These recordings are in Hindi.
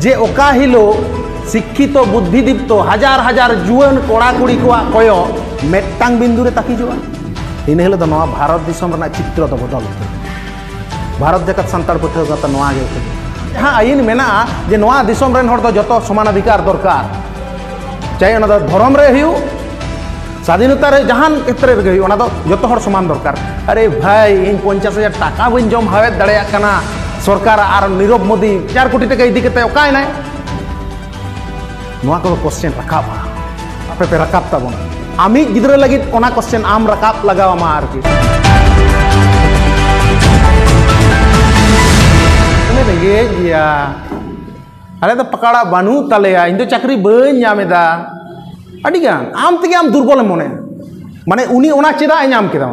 जे ओका हिलो शिक्षित बुद्धिदीप्त हजार हजार जुआन कोड़ा कुड़ी को कयो मेटांग बिंदु रे ताकिजुआ इन हिलो दो नवा भारत दिसम रना चित्र तो बदल भारत जगत संताड़ पठे गत नवा गे हाँ आईन मेना जे नवा दिसम रेन हर दो जतो समान अधिकार दरकार चाहे ओना दो धर्म रे हिउ स्वाधीनता रे जहान क्षेत्र रे हिउ ओना दो जतो हर समान दरकार अरे भाई इन 50,000 टाका बन जम हावेत दड़ेया कना सरकार और नीरव मोदी 4 कोटी टका इदी कते ओकाय नाय नवा को क्वेश्चन रखाबा आपे पे रखाब ताबोन आमी गिद्रा लगित ओना क्वेश्चन आम रखाब लगावा मा आरकी ने रेगे गया अरे तो पकड़ा बानू तलेया इन दो चाकरी बन नामेदा अडी गान आम तेगे आम दुर्बल मने माने उनी ओना चेदा ए नाम केदा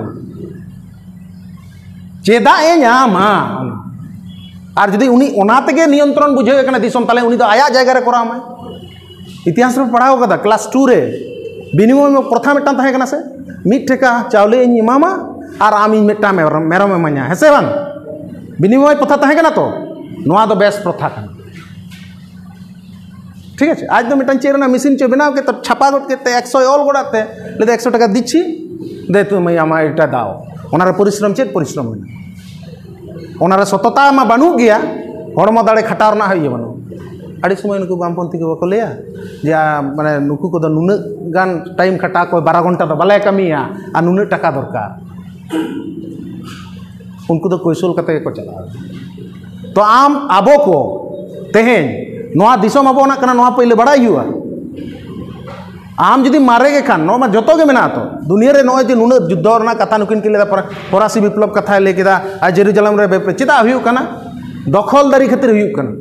चेदा ए नामा और जदि उनी ओना तेगे नियंत्रण बुझे कना दिसम ताले उनी तो आया जायगा रे करामा इतिहास में पढ़ाओ कदा क्लास 2 रे बिनिमय में प्रथा मेटा तहे कना से मिट ठेका चावले इन इमामा और आम इन मेटा मेरम मान्या है से बांग बिनिमय प्रथा तहे कना तो नोआ दो बेस प्रथा कना ठीक है आज दो मेटा चेरना मशीन चे बनाव के तो छापा गट के 100 ऑल गोड़ाते ले 100 टाका दिछि दे तू मैं आमा एटा दाओ ओनारे परिश्रम चेत परिश्रम ओनारे सतता मा बानु गया हड़मो दाड़े खटाव ना हई बानु आड़ी समय नुकु बामपंथी को बको लेया जे माने नुकु को नुन गान टाइम खटा को 12 घंटा तो बाले कमिया आ नुन टाका दरकार उनको तो कोइसोल कते को चला तो आम आबो को तेहेन नोआ दिसम आबो ना कना नोआ पहिले बड़ा हुआ आम जदि मारे के खान नो जो के मेना तो दुनिया रे नोय जे नुन युद्ध रना कथा नुकिन के फरासी विप्लव कथा ले केदा आ जेरूसलम रे चेदा हुयु कना दखलदारी खातिर हुयु कना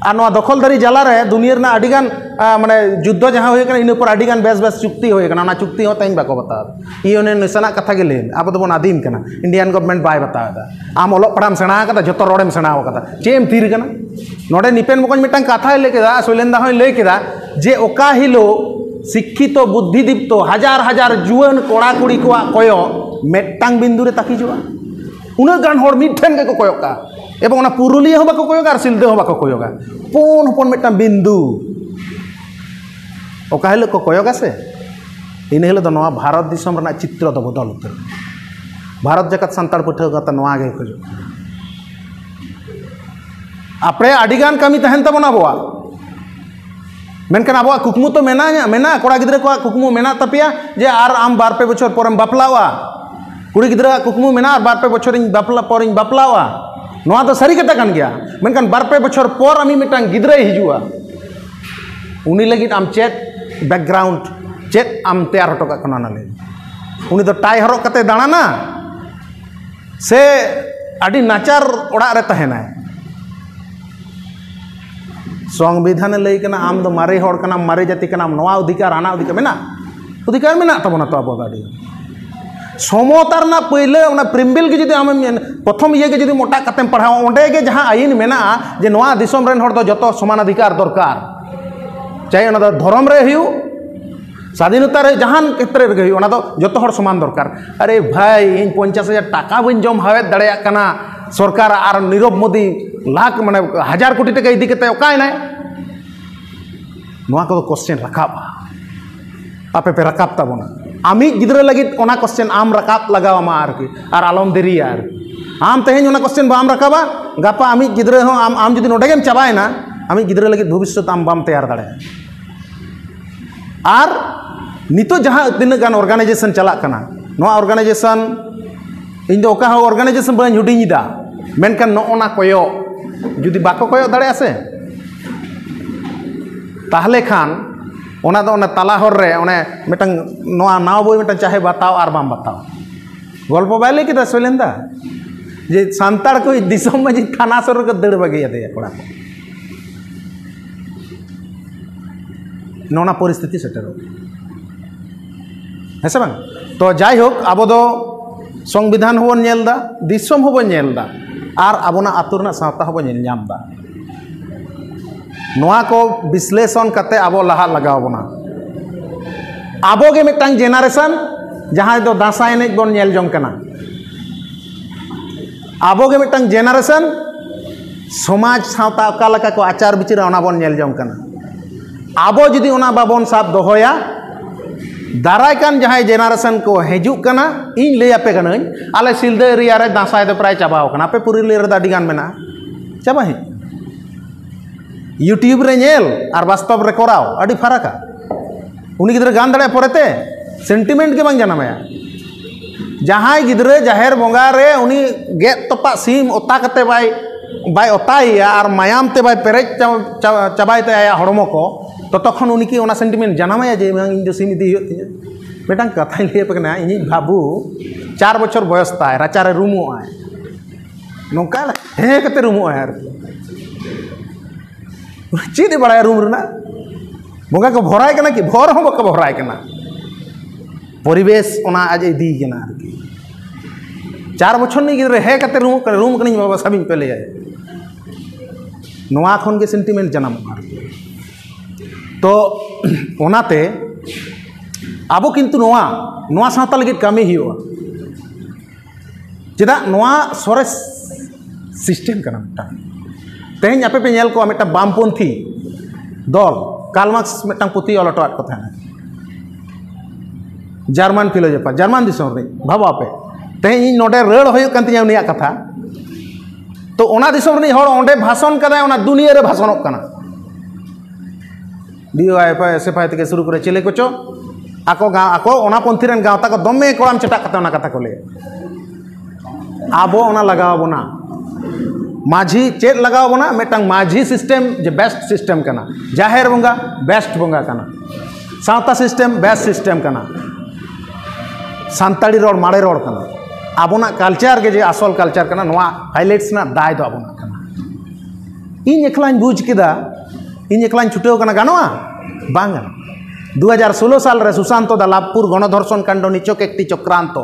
और नोआ दखलदारी जला रे दुनिया रे अडिगान माने युद्ध जहां होय कना इन ऊपर अडिगान बेस बेस चुक्ति होय कना ना चुक्ति हो तैन बाको बता इयोने निसना कथा के लेन अब तो बन आदीन कना इंडियन गवर्नमेंट बाय बतादा आम ओलो पड़ाम सेना कदा जतो रोडेम सेना कदा चेम तीर कना नोडे निपेन बकन मिटांग कथा ले केदा सोलेंदा होय ले केदा जे ओका हिलो शिक्षित बुद्धिदीप्त हजार हजार जुआन कोड़ा कुड़ी को कयो मेटांग बिंदु रे ताकिजुआ उना गान हर मिठेन के को कयोका एवं ओना पुरुलिया हो बाको कयोगा और सिलदे हो बाको कयोगा पोन पोन मेटांग बिंदु ओका हिलो को कयोगा से इन हिलो दो नवा भारत दिसम रना चित्र दो बदल उतर भारत जगत संताड़ पठे गत नवा गे खोजो आपरे अडिगान कमी तहन तबना बोआ मेनकान आबो कुकमु तो मेना कोड़ा गिद्रा को कुकमु मेना तपिया जे आर आम 2-2 बछर परम बापलावा कुड़ी गिद्रा कुकमु मेना आर 2-2 बछर इन बापला परम बापलावा नोआ तो सारी कथा कान गया मेनकान 2-2 बछर पर आमी मिटांग गिद्रा हिजुआ उनी लगित आम चेत बैकग्राउंड चेत आम तैयार हटो का कना ले उनी तो टाई हरक कते दाणाना से आडी नाचार ओड़ा रे तहेनाय संविधान लई कना आम दो मारे हड़ कना मारे जाति कना नवा अधिकार आना अधिकार मेना तबना तो आबो गाड़ी समतार ना पहिले ओना प्रिम्बिल के जदि आम प्रथम ये के जदि मोटा कतेम पढ़ाओ ओंडे के जहां आईन मेना जे नवा दिसम रेन हड़ दो जतो समान अधिकार दरकार चाहे ओना दो धर्म रे हिउ स्वाधीनता रे जहान क्षेत्र रे हिउ ओना दो जतो हड़ समान दरकार अरे भाई इन 50,000 टाका बन जम हावेत दड़ेया कना सरकार और नीरव मोदी लाख माने 1000 कोटी टका इदी कते ओकाय नाय नोआ को क्वेश्चन रखाबा आपे पे रखाब ताबोना आमी गिद्रा लगित ओना क्वेश्चन आम रखाब लगावा मा आरकी और आलम देरी यार आम तेहेन ओना क्वेश्चन बाम रखाबा गापा आमी गिद्रा हो आम जदि नोडे गेम चाबायना आमी गिद्रा लगित भविष्य आम बाम तैयार दाड़े और नितो जहां तीन गान ऑर्गेनाइजेशन चला कना नोआ ऑर्गेनाइजेशन इन दो ओका ऑर्गेनाइजेशन बाñ हुडिङिदा मेनकान नोना कयो जुदी बाको कयो दाड़े आसे ताहले खान ओना दो ओना ताला हर रे ओने मिटांग नोआ नाव बोय मिटांग चाहे बताओ और बाम बताओ गल्प बायले किदा सोलेंदा जे सांताड़ को दिसम में थाना सर के दड़ बगिया दे कोड़ा नोना परिस्थिति सेटर है से बांग तो जाय होक आबो दो संविधान होबन नेलदा दिसम होबन नेलदा और आबोना आतुरना सावता होबन नेल नामदा नोआ को विश्लेषण करते आबो लहा लगाव बना आबो के मिटांग जेनारेशन जहां दो दासा एनेज बन नेल जंग कना आबो के मिटांग जेनारेशन समाज सावता अका लका को आचार विचार ओना बन नेल जंग कना आबो जुदी ओना बाबन साब दोहोया दाराय कान जहां जेनारेशन को हेजुक कना इन ले आपे कना आले सिलदे एरिया रे दासाय दो प्राय चाबाव कना आपे पुरुलिया रे दाडी गान मेना चाबा हे यूट्यूब रे नेल और वास्तव रे कराव अडी फरका उनी गिदरे गान दाड़े परेते सेंटिमेंट के बांग जानामाया जहां गिदरे जाहेर बोंगा रे उनी गे तपा सीम ओता कते बाय ओताया और मायाम ते बाय पेरेज चाबायते आया हड़मो को तो तखन उनी की ओना सेंटिमेंट जानामाया जे इन जो सीम इदी होती मेटांग कथा ले पकना इन बाबू 4 बछर बयस ताय राचारे रूमो आय नोका हे कते रूमो आय चीज बड़ा रूम रना बोंगा को भराय कना कि भर हो बक भराय कना परिवेश ओना आज इदी कना 4 बछर नि गिदरे हे कते रूम कनी बाबा सबिन पे ले आय नोआ खन के सेंटिमेंट जनाम तो ओनाते आबो किंतु नोआ सावता लगित कामी हियो चेदा नोआ सोरेस सिस्टम कना मिटा तेहन आपे पे नेल को मिटा बामपंथी दल कार्ल मार्क्स मिटा पुथी अलटोट को थाना जर्मन फिलोसोफर जर्मन दिसम रे भाबा पे तेहन इन नोडे रड़ होय कांतिया उनिया कथा तो ओना दिसम रे हर ओंडे भाषण कदा ओना दुनिया रे भाषणक कना दियो आय पे से फाय तके शुरू करे चले कोचो आको ओना पंथी रेन गावता को दमे कोड़ाम चटा कता ओना कथा को ले आबो ओना लगाव बोना माझी चेत लगाव बोना मेटांग माझी सिस्टम जे बेस्ट सिस्टम कना जाहेर बोंगा बेस्ट बोंगा कना सावता सिस्टम बेस्ट सिस्टम कना सांताड़ी रोड माड़े रोड कना आबोना कल्चर के जे असल कल्चर कना नोआ हाइलाइट्स ना दाय दो आबोना कना इन एकलाइन बुझ केदा इन एकलाइन छुटेव कना गानोआ बांगा 2016 साल रे सुशांतो दालापुर गणधर्षण कांड निचक एकटी चक्रांत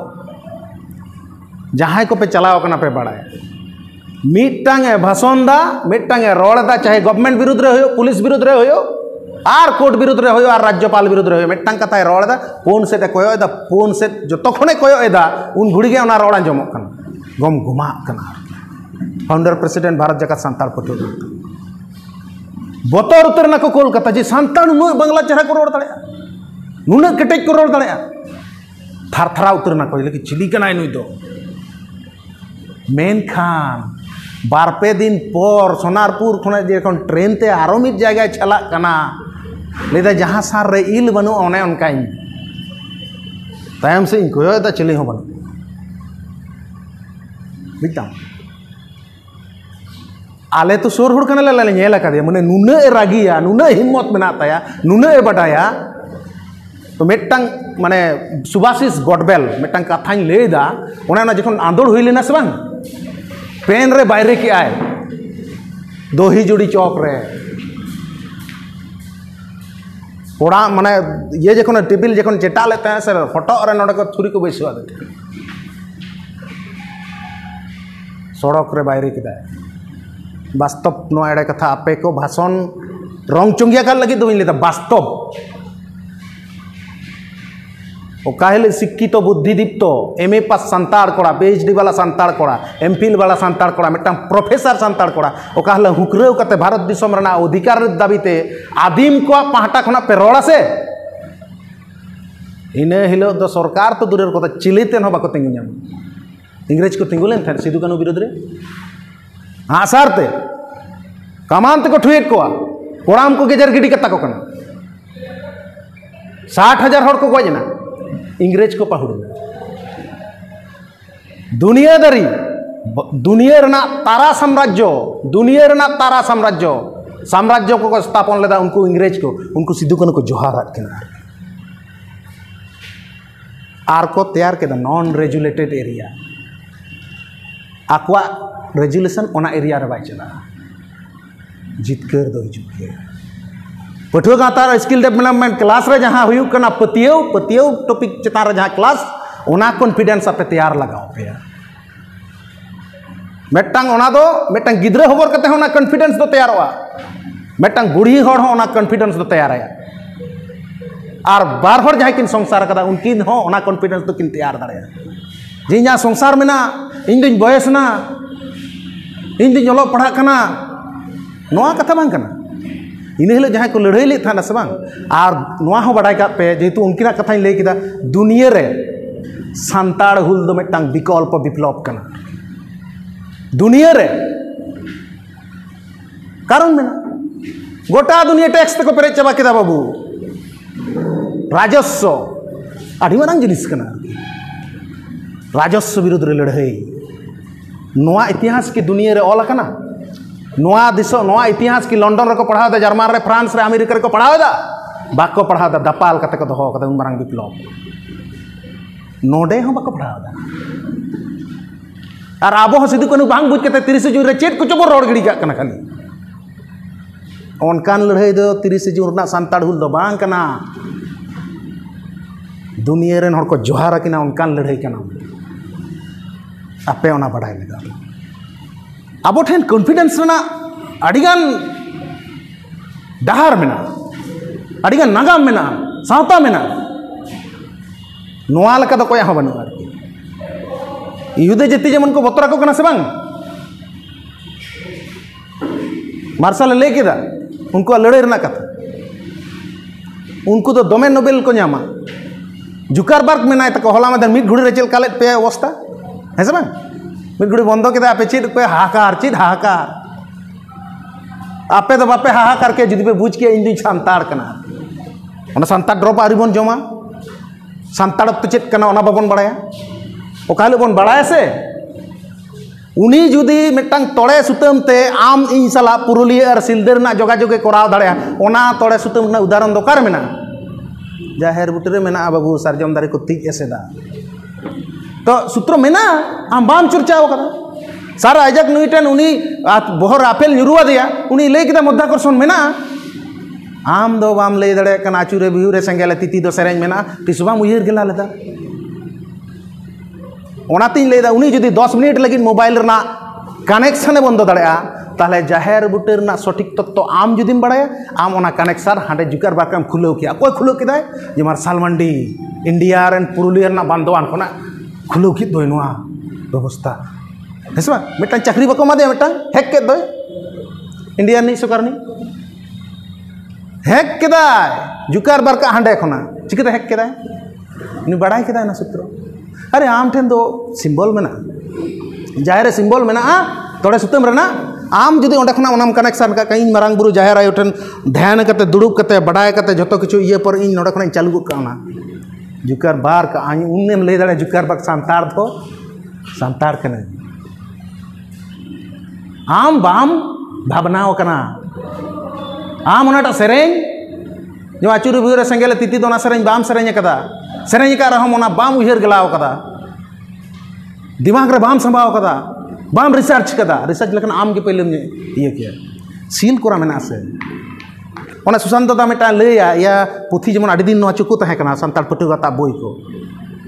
जहां को पे चलाव कना पे बड़ाय मिटांगे भाषण दा मिटांगे रोड दा चाहे गवर्नमेंट विरुद्ध रे होयो पुलिस विरुद्ध रे होयो आर कोर्ट विरुद्ध रे होयो आर राज्यपाल विरुद्ध रे होयो मिटांग कथा रोड दा फोन से कोयो दा फोन से जो तखने कोयो दा उन घुड़ी गे ओना रोड आंजमो कना गम घुमा कना फाउंडर प्रेसिडेंट भारत जगत सांताल पटो बतर उतर ना को कोलकाता जी सांताल नु बांग्ला चेहरा को रोड दाड़या नुना केटेज को रोड दाड़या थारथारा उतर ना को लेकि चिली कनाय नुई दो मेन खान बारपे दिन पर सोनारपुर खना जेखन ट्रेन ते आरो मिट जगह चला कना लेदा जहां सार रे इल बनु ओने उनकाइन तायम से इनको दा चली हो बन बिता आले तो सोर हुड़ कना ले नेला का मने नुना ए रागिया नुना हिम्मत मेना ताया नुना ए बटाया तो मेटांग माने सुभाषिस गडबेल मेटांग कथाñ लेदा ओना जखन आंदोड़ हुई लेना से बांग पेन रे बाहरे के आए दोही जुड़ी चौक रे कोड़ा माने ये जखन टेबिल जखन चेटा लेते हैं सर फोटो रे नोडे को छुरी को बैसवा देते सड़क रे बाहरे के दाय वास्तव नो एड़े कथा आपे को भाषण रंग चुंगिया कर लगी तो लेता वास्तव काहले शिक्षित बुद्धिदीप्त एमए पास सांताड़ कोड़ा पीएचडी वाला सांताड़ कोड़ा एमफिल वाला सांताड़ कोड़ा मिट्टां प्रोफेसर सांताड़ कोड़ा काहले हुकरेव कते भारत दिसम रना अधिकार दाबीते आदिम को पाहटा खना पे रोड़ा से इने हिलो दो सरकार तो दूर को चिलिते न बाको तिंगु नाम इंग्रेज को तिंगु लेन था सिदु कानू विरोध रे हाँ सारते कमान को ठुएट को कोड़ाम को गेजर गिडी कता को कना 60,000 हड़ को गजना इंग्रेज को पहुड़ दुनियादारी दुनिया रना तारा साम्राज्य साम्राज्य को स्थापन लेदा उनको इंग्रेज को उनको सिद्धू कानू को जोहार आर को तैयार के नॉन रेजुलेटेड एरिया आकवा रेजुलेशन ओना एरिया रे बाय चला जितकर दो हिजुके पठुआ गाता स्किल डेवलपमेंट क्लास रे जहां हुयु कना पतियो टॉपिक चेता रे जहां क्लास ओना कॉन्फिडेंस आपे तैयार लगाओ पे मेटांग ओना दो मेटांग गिद्रे होबर कते ओना कॉन्फिडेंस दो तैयारवा मेटांग बुढ़ी हर हो ओना कॉन्फिडेंस दो तैयार है और बार हर जहां किन संसार कदा उनकिन हो ओना कॉन्फिडेंस दो किन तैयार दाड़े जिना संसार में ना इन दिन बयस ना इन दिन ऑलोग पढ़ा कना नोआ कथा बांग कना इन हिल जहाँ को लड़ाई ले था ना से बांग और नोआ हो बड़ाई का पे जेतु उनकी कथा ले किदा दुनिया रे सांताड़ हुल दो मिटांग विकल्प विप्लव कना दुनिया रे कारण में गोटा दुनिया टैक्स तक पेरे चाबा किदा बाबू राजस्व आदि मारंग जिनिस कना राजस्व विरुद्ध रे लड़ाई नोआ इतिहास की दुनिया रे ऑल कना नोआ दिसो नोआ इतिहास की लंदन रे को पढ़ाव दा जर्मन रे फ्रांस रे अमेरिका रे को पढ़ाव दा बाको पढ़ाव दा दपाल कते को दोहो कते मारंग विप्लव नोडे हो बाको पढ़ाव दा और आबो हो सिदु कनु बांग बुझ कते 30 जून रे चेत को चबो रोड गिड़ी का कना खाली ओनकान लड़ाई दो 30 जून ना सांताड़ हुल दो बांग कना दुनिया रे हर को जोहार किना ओनकान लड़ाई कना आपे ओना बढ़ाई लगा अब ठेन कॉन्फिडेंस ना अडिगान डहार मेना अडिगान नागाम मेना सावता मेना नोआ लका दो कोया हो बनु युद्धे जति जेमन को बतरा को कना से बांग मार्शल ले केदा उनको लड़ाई रना कथा उनको तो दोमे नोबेल को न्यामा जुकरबर्ग मेना तक होला में मिड घुड़ी रे चल काले पे अवस्था है से बांग मिड घुड़ी बंदो केदा पे चेद पे हाहाकार चेद हाहाकार आपे तो बापे हाहाकार के जुदी पे बुझ के इन दिन सांताड़ कना ओना सांताड़ ड्रॉप आरिबन जमा सांताड़ तो चेद कना ओना बाबन बड़ाया ओकाले बन बड़ाया से उनी जुदी मिटांग तोड़े सुतम ते आम इन साला पुरुलिया और सिलदर ना जोगाजोगे कराव दाड़या ओना तोड़े सुतम ना उदाहरण दोकार मेना जाहेर बुटरे मेना बाबू सारजम दारे को तिक एसेदा तो सूत्र मेना आम बाम चर्चाव कदा सर आइजैक न्यूटन उनी बोहर आपेल ᱧᱩᱨᱩᱣᱟ दिया उनी लई केदा मध्याकर्षण मेना आम दो बाम लई दड़े कना आचुरे बिहुरे संगेले तिति दो सेरेंज मेना तिस बाम उयहर गेला लेदा ओनातिन लईदा उनी जुदी 10 मिनट लगी मोबाइल रना कनेक्शन बंद दड़ेया ताहले जाहेर बुटे रना सठिक तत्व आम जुदीम बड़ाया आम ओना कनेक्शन हांडे जुकरबर्ग एम खुलेव किया कोई खुलेव किदाय जे मार्शल मंडी इंडिया रेन पुरुलिया रना बांधवान कोना खुलेव किद दोय नोआ व्यवस्था हेसबा मिटान चाकरी बको मादे मिटान हैक के दोय इंडिया नि सरकारनि हैक केदाय जुकरबर्ग हांडे खोना चिकते हैक केदाय नि बड़ाय केदाय ना सूत्र अरे आम ठेन दो सिम्बल मेना जाहेर सिम्बल मेना तोड़े सुतम रेना आम जुदी ओंडे खना ओनाम कनेक्शन का इन मारांग बुरु जाहेर आयो ठेन ध्यान कते दुड़ुब कते बड़ाय कते जतो किछु इये पर इन नोडे खना चालू गो काना जुकरबर्ग आनी उन्नेम लई दाड़े जुकरबर्ग सांताड़ दो सांताड़ कने आम बाम भावनाओ कना आम ओनाटा सेरेंज जो आचुरु बिहुरे संगेले तिति दोना सेरेंज बाम सेरेंज कदा सेरेंज का रहम ओना बाम उयहर गलाव कदा दिमाग रे बाम संभाव कदा बाम रिसर्च कदा रिसर्च लेकिन आम के पहले ये किया सील कोरा मेना से ओना सुशांत दा मेटा लैया या पुथी जेमन आदि दिन नो चुकु तहे कना संताल पटुगाता बोई को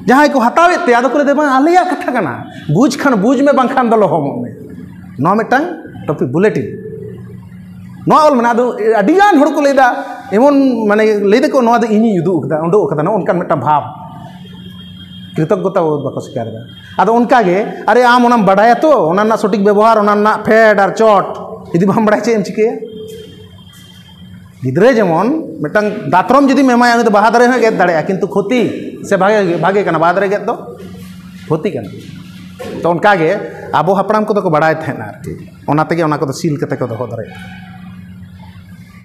जहां को हतावे ते आदो करे देबा आलिया कथा कना बुझ खन बुझ में बंखान दलो हम में नो मेटांग टॉपिक बुलेटिन नो ऑल मना दो अडिगान हड़ को लेदा एमन माने लेदे को नो द इनी युदु कदा ओंडो कदा नो उनका मेटा भाव कृतज्ञता बको स्वीकार दा आदो उनका गे अरे आम ओनाम बड़ाया तो ओना ना सटीक व्यवहार ओना ना फेड और चोट यदि बाम बड़ाय चे एम चिके गिद्रे जेमन मेटांग दातरम जदि मेमाय उनी तो बाहा दारे गेद दाड़े किंतु क्षति से भागे भागे कना बाहा दारे गेद दो क्षति कना तो उनका गे आबो हापड़ाम को तो को बड़ाय थेना आरकी ओना तेगे ओना को तो सील कते को दोहो दारे